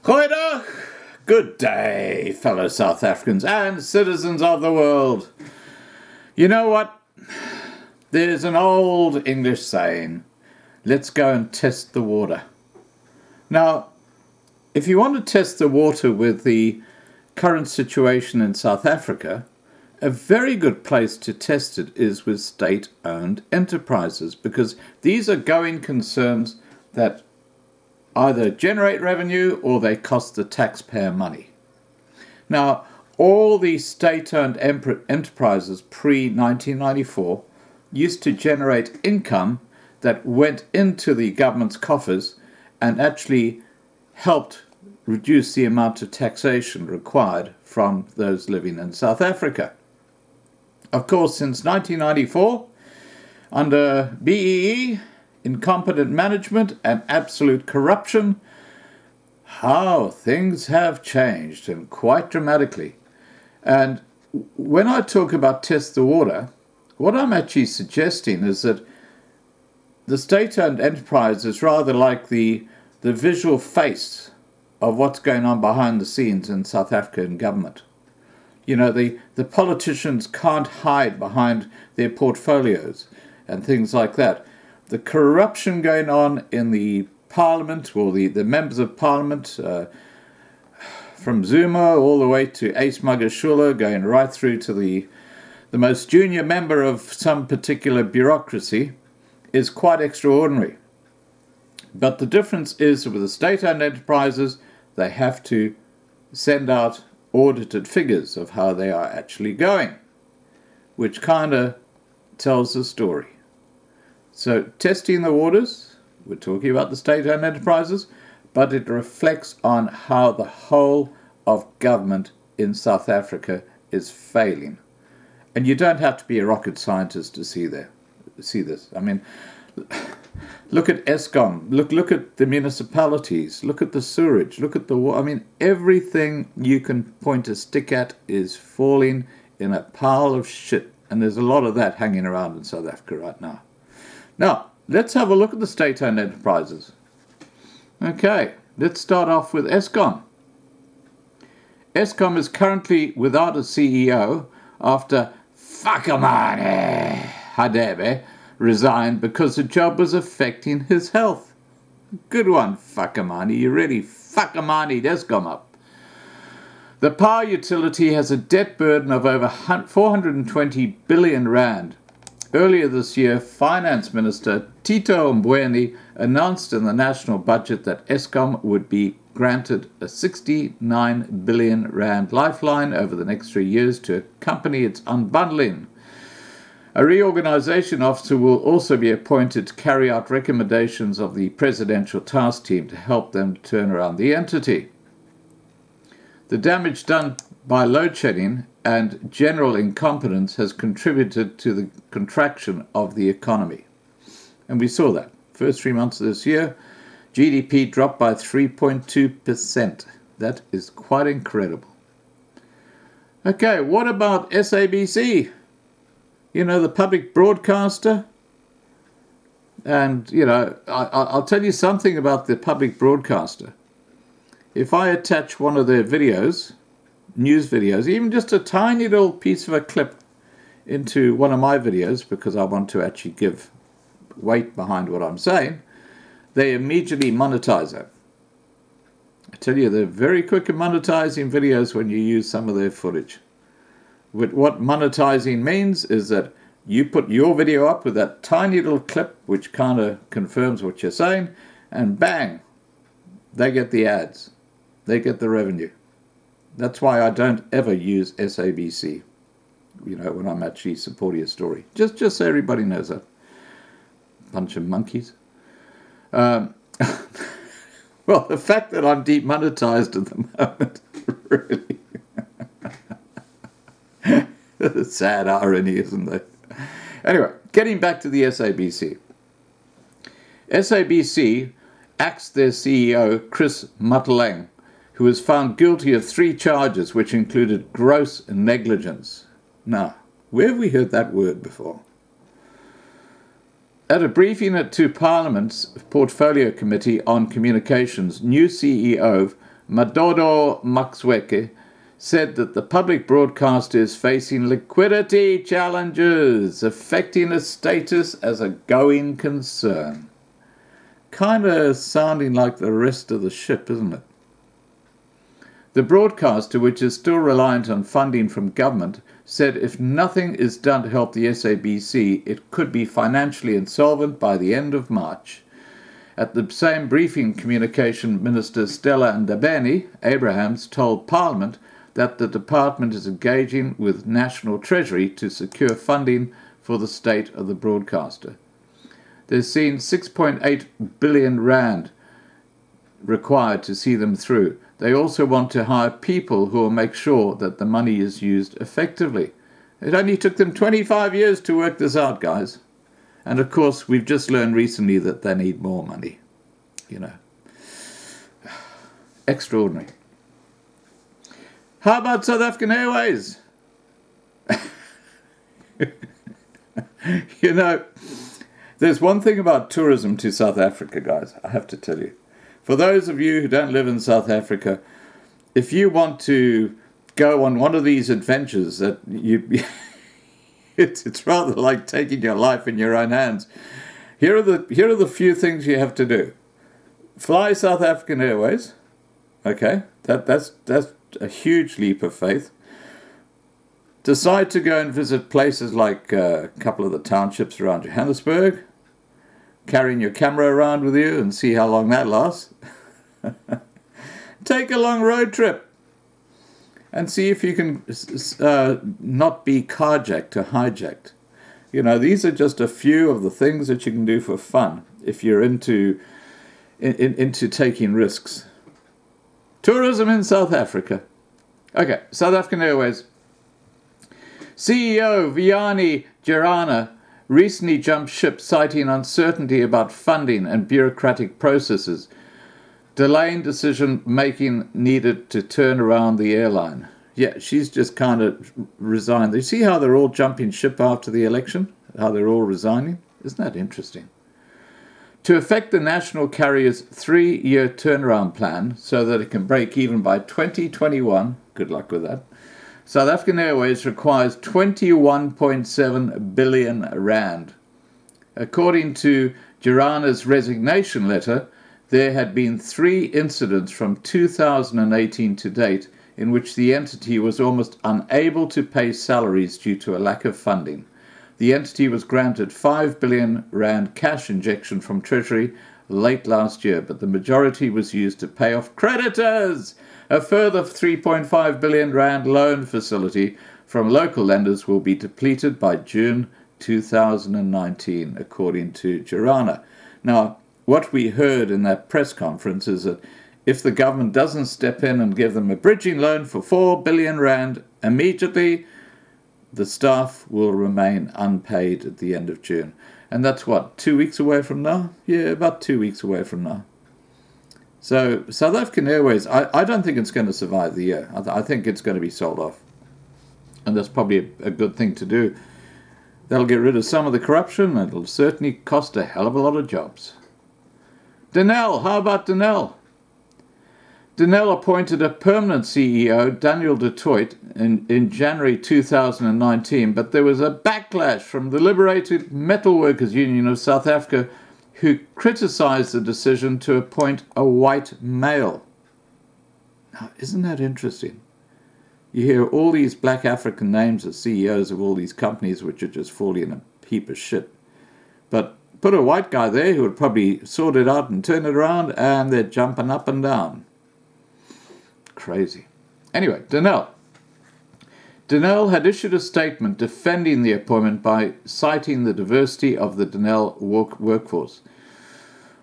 Goeiedag! Good day, fellow South Africans and citizens of the world. You know what? There's an old English saying, let's go and test the water. Now, if you want to test the water with the current situation in South Africa, a very good place to test it is with state-owned enterprises, because these are going concerns that either generate revenue or they cost the taxpayer money. Now, all these state-owned enterprises pre-1994 used to generate income that went into the government's coffers and actually helped reduce the amount of taxation required from those living in South Africa. Of course, since 1994, under BEE, incompetent management and absolute corruption, how things have changed, and quite dramatically. And when I talk about test the water, what I'm actually suggesting is that the state-owned enterprise is rather like the visual face of what's going on behind the scenes in South African government. You know, the politicians can't hide behind their portfolios and things like that. The corruption going on in the parliament, or the members of parliament, from Zuma all the way to Ace Magashule, going right through to the most junior member of some particular bureaucracy, is quite extraordinary. But the difference is with the state-owned enterprises, they have to send out audited figures of how they are actually going, which kind of tells the story. So testing the waters, we're talking about the state-owned enterprises, but it reflects on how the whole of government in South Africa is failing. And you don't have to be a rocket scientist to see this. I mean, look at Eskom, look at the municipalities, look at the sewerage, look at the water. I mean, everything you can point a stick at is falling in a pile of shit. And there's a lot of that hanging around in South Africa right now. Now, let's have a look at the state-owned enterprises. Okay, let's start off with Eskom. Eskom is currently without a CEO after Fakamane Hadebe resigned because the job was affecting his health. Good one, Fakamane. You really Fakamane Eskom up. The power utility has a debt burden of over 420 billion rand. Earlier this year, Finance Minister Tito Mboweni announced in the national budget that Eskom would be granted a 69 billion rand lifeline over the next 3 years to accompany its unbundling. A reorganization officer will also be appointed to carry out recommendations of the presidential task team to help them turn around the entity. The damage done by load shedding and general incompetence has contributed to the contraction of the economy. And we saw that. First 3 months of this year, GDP dropped by 3.2%. That is quite incredible. Okay, what about SABC? You know, the public broadcaster. And, you know, I'll tell you something about the public broadcaster. If I attach one of their videos, news videos, even just a tiny little piece of a clip into one of my videos, because I want to actually give weight behind what I'm saying, they immediately monetize it. I tell you, they're very quick at monetizing videos when you use some of their footage. What monetizing means is that you put your video up with that tiny little clip, which kind of confirms what you're saying, and bang, they get the ads. They get the revenue. That's why I don't ever use SABC, you know, when I'm actually supporting a story. Just so everybody knows that. Bunch of monkeys. Well, the fact that I'm demonetized at the moment, really. Sad irony, isn't it? Anyway, getting back to the SABC. SABC axed their CEO, Chris Matalang, who was found guilty of 3 charges, which included gross negligence. Now, where have we heard that word before? At a briefing to Parliament's Portfolio Committee on Communications, new CEO Madodo Maxweke, said that the public broadcaster is facing liquidity challenges affecting its status as a going concern. Kind of sounding like the rest of the ship, isn't it? The broadcaster, which is still reliant on funding from government, said if nothing is done to help the SABC, it could be financially insolvent by the end of March. At the same briefing, Communication Minister Stella Ndabeni-Abrahams told Parliament that the department is engaging with National Treasury to secure funding for the state of the broadcaster. They've seen 6.8 billion rand required to see them through. They also want to hire people who will make sure that the money is used effectively. It only took them 25 years to work this out, guys. And of course, we've just learned recently that they need more money. Extraordinary. How about South African Airways? There's one thing about tourism to South Africa, guys, I have to tell you. For those of you who don't live in South Africa, if you want to go on one of these adventures that it's rather like taking your life in your own hands. Here are the few things you have to do. Fly South African Airways. Okay, that's a huge leap of faith. Decide to go and visit places like a couple of the townships around Johannesburg. Carrying your camera around with you and see how long that lasts. Take a long road trip and see if you can not be carjacked or hijacked. These are just a few of the things that you can do for fun if you're into taking risks. Tourism in South Africa. Okay, South African Airways. CEO Vianney Gerana recently jumped ship, citing uncertainty about funding and bureaucratic processes, delaying decision-making needed to turn around the airline. Yeah, she's just kind of resigned. You see how they're all jumping ship after the election? How they're all resigning? Isn't that interesting? To effect the national carrier's 3-year turnaround plan so that it can break even by 2021, good luck with that, South African Airways requires 21.7 billion rand. According to Gerana's resignation letter, there had been 3 incidents from 2018 to date in which the entity was almost unable to pay salaries due to a lack of funding. The entity was granted 5 billion rand cash injection from Treasury late last year, but the majority was used to pay off creditors. A further 3.5 billion rand loan facility from local lenders will be depleted by June 2019, according to Gerana. Now, what we heard in that press conference is that if the government doesn't step in and give them a bridging loan for 4 billion rand immediately, the staff will remain unpaid at the end of June. And that's what, 2 weeks away from now? Yeah, about 2 weeks away from now. So South African Airways, I don't think it's going to survive the year. I think it's going to be sold off. And that's probably a good thing to do. That'll get rid of some of the corruption. It'll certainly cost a hell of a lot of jobs. Denel, how about Denel? Denel appointed a permanent CEO, Daniel du Toit, in January 2019, but there was a backlash from the Liberated Metalworkers Union of South Africa, who criticized the decision to appoint a white male. Now, isn't that interesting? You hear all these black African names as CEOs of all these companies which are just falling in a heap of shit. But put a white guy there who would probably sort it out and turn it around, and they're jumping up and down. Crazy. Anyway, Denel. Denel had issued a statement defending the appointment by citing the diversity of the Denel workforce.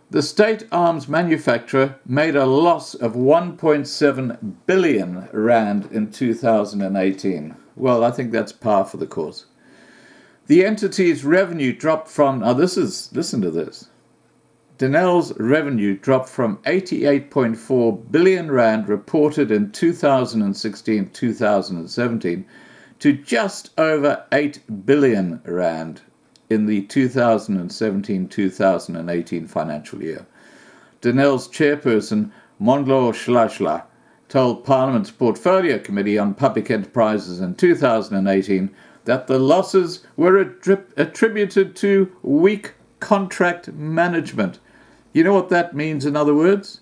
The state arms manufacturer made a loss of 1.7 billion rand in 2018. Well, I think that's par for the course. The entity's revenue dropped from, listen to this. Denel's revenue dropped from 88.4 billion rand reported in 2016-2017 to just over 8 billion rand in the 2017-2018 financial year. Denel's chairperson, Mondlo Shlashla, told Parliament's Portfolio Committee on Public Enterprises in 2018 that the losses were attributed to weak contract management. You know what that means, in other words?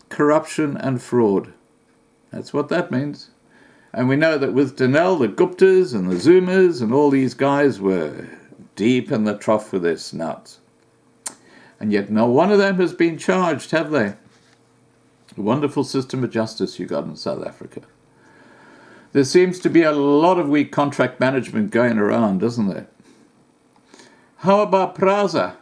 Corruption and fraud. That's what that means. And we know that with Donnell, the Guptas and the Zumas and all these guys were deep in the trough with their snouts. And yet no one of them has been charged, have they? A wonderful system of justice you got in South Africa. There seems to be a lot of weak contract management going around, doesn't there? How about Prasa?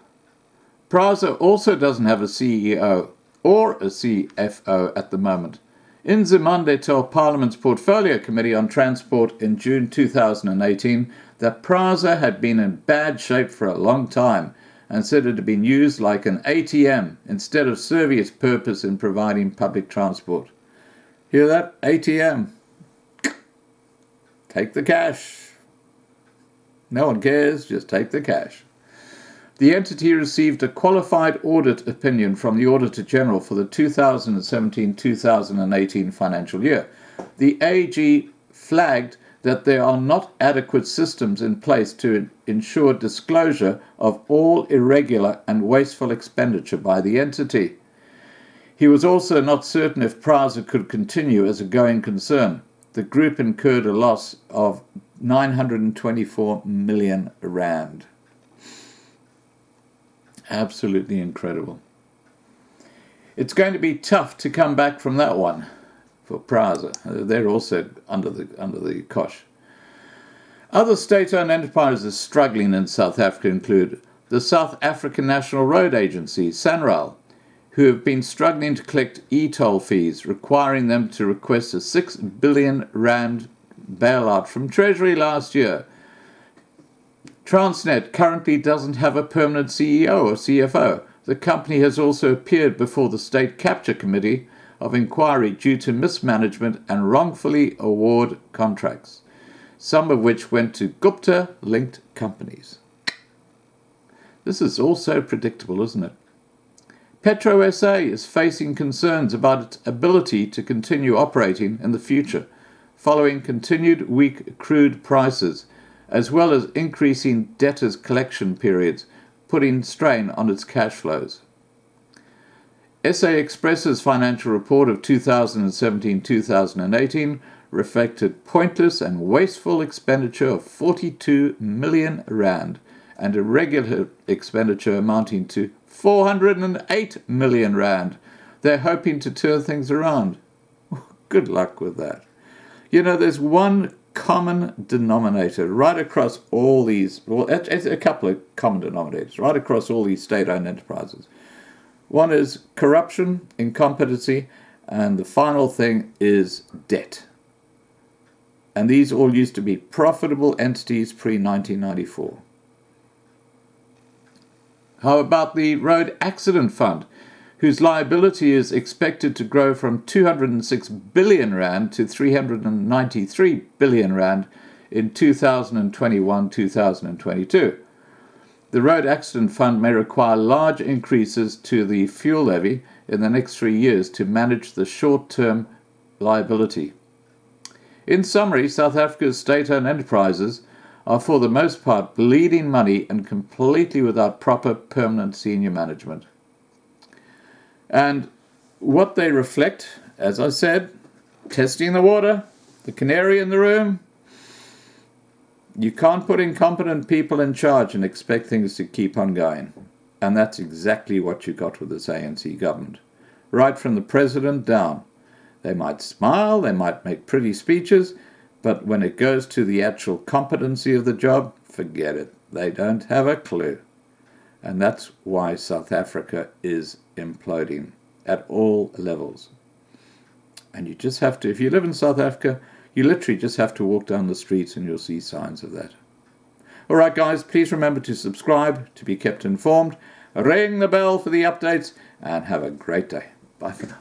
Prasa also doesn't have a CEO or a CFO at the moment. Nzimande told Parliament's Portfolio Committee on Transport in June 2018 that Prasa had been in bad shape for a long time and said it had been used like an ATM instead of serving its purpose in providing public transport. Hear that? ATM. Take the cash. No one cares, just take the cash. The entity received a qualified audit opinion from the Auditor General for the 2017-2018 financial year. The AG flagged that there are not adequate systems in place to ensure disclosure of all irregular and wasteful expenditure by the entity. He was also not certain if Prasa could continue as a going concern. The group incurred a loss of 924 million rand. Absolutely incredible. It's going to be tough to come back from that one for Prasa. They're also under the cosh. Other state-owned enterprises struggling in South Africa include the South African National Road Agency, SANRAL, who have been struggling to collect e-toll fees, requiring them to request a 6 billion rand bailout from Treasury last year. Transnet currently doesn't have a permanent CEO or CFO. The company has also appeared before the State Capture Committee of Inquiry due to mismanagement and wrongfully award contracts, some of which went to Gupta-linked companies. This is also predictable, isn't it? Petro SA is facing concerns about its ability to continue operating in the future, following continued weak crude prices, as well as increasing debtors' collection periods, putting strain on its cash flows. SA Express's financial report of 2017-2018 reflected pointless and wasteful expenditure of 42 million rand and irregular expenditure amounting to 408 million rand. They're hoping to turn things around. Good luck with that. You know, there's one common denominator right across all these, well, it's a couple of common denominators right across all these state-owned enterprises. One is corruption, incompetency, and the final thing is debt. And these all used to be profitable entities pre-1994. How about the Road Accident Fund, whose liability is expected to grow from 206 billion rand to 393 billion rand in 2021-2022. The Road Accident Fund may require large increases to the fuel levy in the next 3 years to manage the short-term liability. In summary, South Africa's state-owned enterprises are for the most part bleeding money and completely without proper permanent senior management. And what they reflect, as I said, testing the water, the canary in the room. You can't put incompetent people in charge and expect things to keep on going. And that's exactly what you got with this ANC government. Right from the president down. They might smile, they might make pretty speeches, but when it goes to the actual competency of the job, forget it. They don't have a clue. And that's why South Africa is imploding at all levels. And you just have to, if you live in South Africa, you literally just have to walk down the streets and you'll see signs of that. All right, guys, please remember to subscribe to be kept informed. Ring the bell for the updates and have a great day. Bye for now.